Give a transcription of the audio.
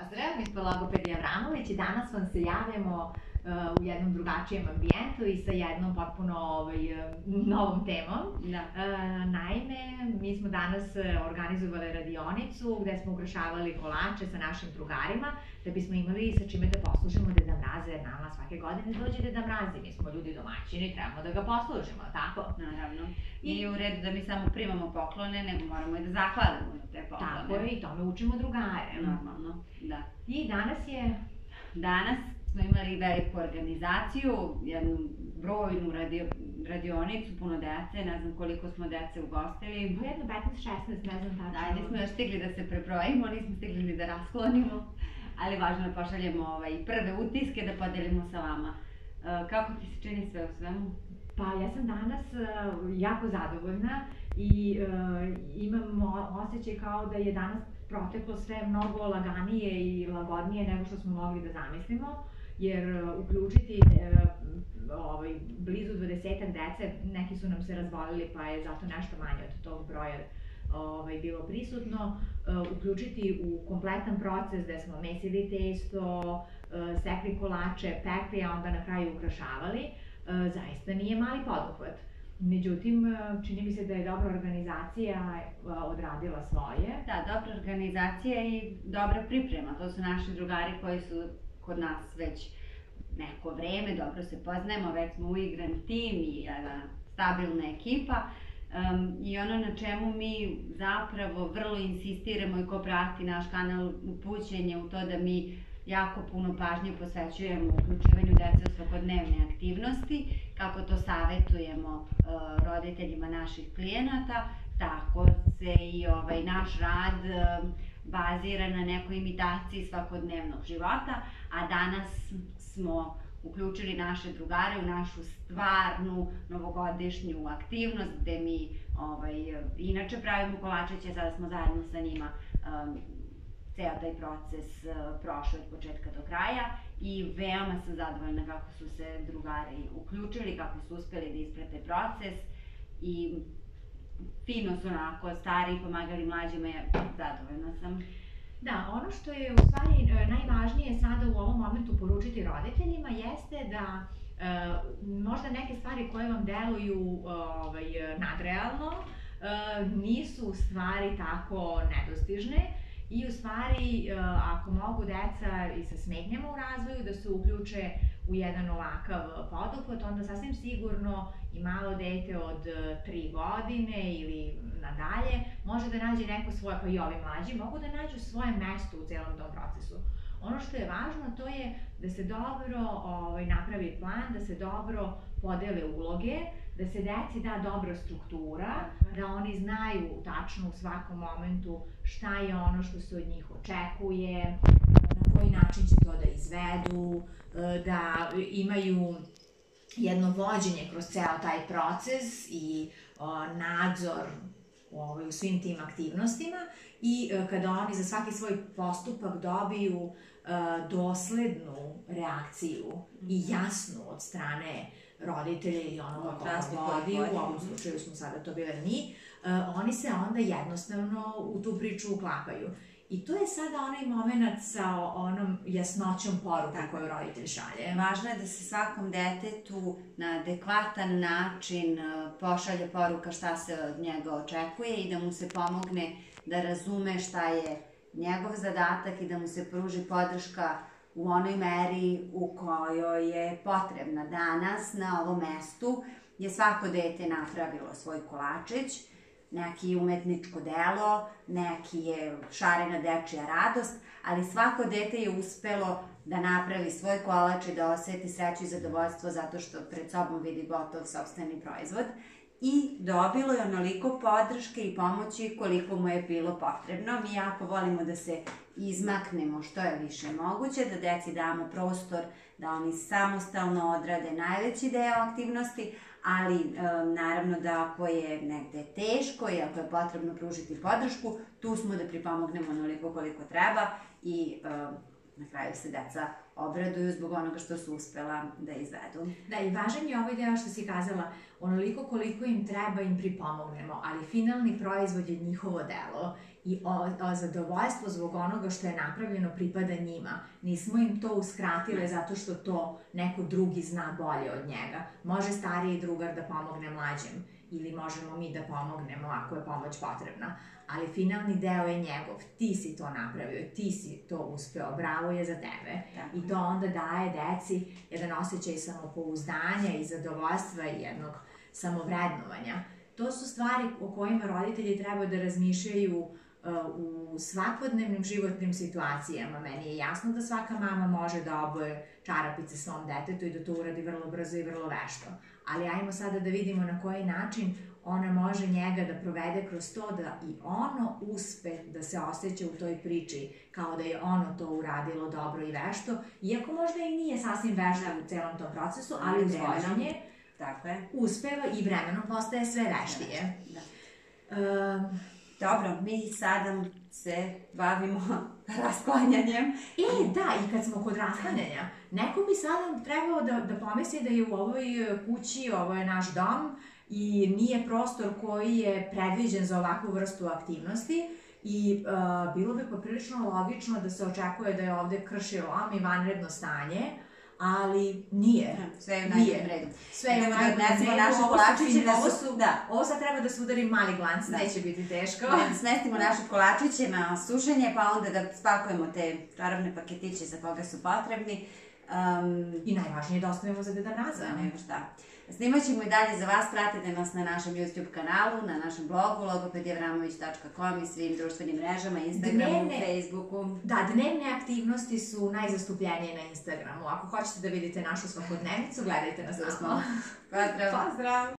pozdrav, mi smo Logopedi Avramović i danas vam se javljamo u jednom drugačijem ambijentu i sa jednom potpuno novom temom. Naime, mi smo danas organizovali radionicu gde smo ukrašavali kolače sa našim drugarima da bismo imali sa čime da poslužimo Deda Mraza, jer nama svake godine dođe Deda Mraz i mi smo ljudi domaćini, trebamo da ga poslužimo, tako? Naravno. Nije u redu da mi samo primamo poklone, nego moramo i da zahvalimo na te poklone. Tako je, i tome učimo drugare. Normalno, da. I Danas smo imali veliku organizaciju, jednu brojnu radionicu, puno dece, ne znam koliko smo dece ugostili. Jedno 15-16, ne znam tačno. Da, nismo još stigli da se prebrojimo, nismo stigli ni da rasklonimo, ali važno da pošaljemo prve utiske da podelimo sa vama. Kako ti se čini sve u svemu? Pa ja sam danas jako zadovoljna i imam osjećaj kao da je danas proteklo sve mnogo laganije i lagodnije nego što smo mogli da zamislimo, jer uključiti blizu 20 dece, neki su nam se razbolili pa je zato nešto manje od tog broja bilo prisutno, uključiti u kompletan proces gde smo mesili testo, sekli kolače, pekli, a onda na kraju ukrašavali, zaista nije mali poduhvat. Međutim, čini mi se da je dobra organizacija odradila svoje. Da, dobra organizacija i dobra priprema. To su naši drugari koji su kod nas već neko vreme, dobro se poznajemo, već smo uigran tim i stabilna ekipa. I ono na čemu mi zapravo vrlo insistiramo i ko prati naš kanal upućen je u to da mi jako puno pažnje posvećujemo uključivanju dece u svakodnevne aktivnosti, kako to savjetujemo roditeljima naših klijenata, tako se i naš rad bazira na nekoj imitaciji svakodnevnog života, a danas smo uključili naše drugare u našu stvarnu novogodišnju aktivnost gde mi inače pravimo kolačiće, sada smo zajedno sa njima ceo taj proces prošao od početka do kraja i veoma sam zadovoljna kako su se drugari uključili, kako su uspeli da isprate proces i fino su onako stari pomagali mlađima, zadovoljna sam. Da, ono što je u stvari najvažnije sada u ovom momentu poručiti roditeljima jeste da možda neke stvari koje vam deluju nadrealno nisu u stvari tako nedostižne i u stvari ako mogu deca i sa smetnjama u razvoju da se uključe u jedan ovakav poduhvat, onda sasvim sigurno i malo dete od 3 godine ili nadalje može da nađe neko svoje, pa i ovi mlađi, mogu da nađu svoje mesto u celom tom procesu. Ono što je važno to je da se dobro napravi plan, da se dobro podele uloge, da se deci da dobra struktura, da oni znaju tačno u svakom momentu šta je ono što se od njih očekuje, na koji način će to da izvedu, da imaju jedno vođenje kroz ceo taj proces i nadzor u svim tim aktivnostima i kada oni za svaki svoj postupak dobiju doslednu reakciju i jasnu od strane roditelja ili onoga koga vodi, u ovom slučaju smo sada to bile mi, oni se onda jednostavno u tu priču uklapaju. I to je sada onaj moment sa onom jasnoćom poruke koju roditelj šalje. Važno je da se svakom detetu na adekvatan način pošalje poruka šta se od njega očekuje i da mu se pomogne da razume šta je njegov zadatak i da mu se pruži podrška u onoj meri u kojoj je potrebna. Danas na ovom mestu je svako dete napravilo svoj kolačić, neki je umetničko delo, neki je šarena dečija radost, ali svako dete je uspelo da napravi svoj kolač i da oseti sreću i zadovoljstvo zato što pred sobom vidi gotov sopstveni proizvod i dobilo je onoliko podrške i pomoći koliko mu je bilo potrebno. Mi jako volimo da se izmaknemo što je više moguće, da deci damo prostor da oni samostalno odrade najveći deo aktivnosti, ali naravno da ako je negde teško i ako je potrebno pružiti podršku, tu smo da pripomognemo onoliko koliko treba i na kraju se deca obraduju zbog onoga što su uspela da izvedu. Da, i važan je ovaj deo što si kazala, onoliko koliko im treba im pripomognemo, ali finalni proizvod je njihovo delo i zadovoljstvo zbog onoga što je napravljeno pripada njima. Nismo im to uskratile zato što to neko drugi zna bolje od njega. Može stariji drugar da pomogne mlađem ili možemo mi da pomognemo ako je pomoć potrebna, ali finalni deo je njegov. Ti si to napravio, ti si to uspeo, bravo je za tebe. I to onda daje deci jedan osjećaj samopouzdanja i zadovoljstva i jednog samovrednovanja. To su stvari o kojima roditelji treba da razmišljaju u svakodnevnim životnim situacijama. Meni je jasno da svaka mama može da oboje čarapice svom detetu i da to uradi vrlo brzo i vrlo vešto. Ali ajmo sada da vidimo na koji način ona može njega da provede kroz to da i ono uspe da se osjeća u toj priči kao da je ono to uradilo dobro i vešto, iako možda i nije sasvim vešto u celom tom procesu, ali uz vođenje uspeva i vremenom postaje sve veštije. Dobro, mi sada se bavimo rasklanjanjem. Da, i kad smo kod rasklanjanja, neko bi sada trebao da pomisli da je u ovoj kući, ovo je naš dom i nije prostor koji je predviđen za ovakvu vrstu aktivnosti i bilo bi poprilično logično da se očekuje da je ovde kršilom i vanredno stanje, ali nije. Sve je u najboljem redu. Sve je u najboljem redu. Ovo sad treba da se udari mali glanc, neće biti teško. Smestimo naše kolačiće na sušenje, pa onda da spakujemo te čarobne paketiće za koga su potrebni. I najvažnije da ostavimo za Deda Mraza. Nema šta. Snimat ćemo i dalje za vas, pratite nas na našem YouTube kanalu, na našem blogu logopedijavramović.com i svim društvenim mrežama, Instagramu, Facebooku. Da, dnevne aktivnosti su najzastupljenije na Instagramu. Ako hoćete da vidite našu svakodnevnicu, gledajte nas tamo. Pozdrav! Pozdrav!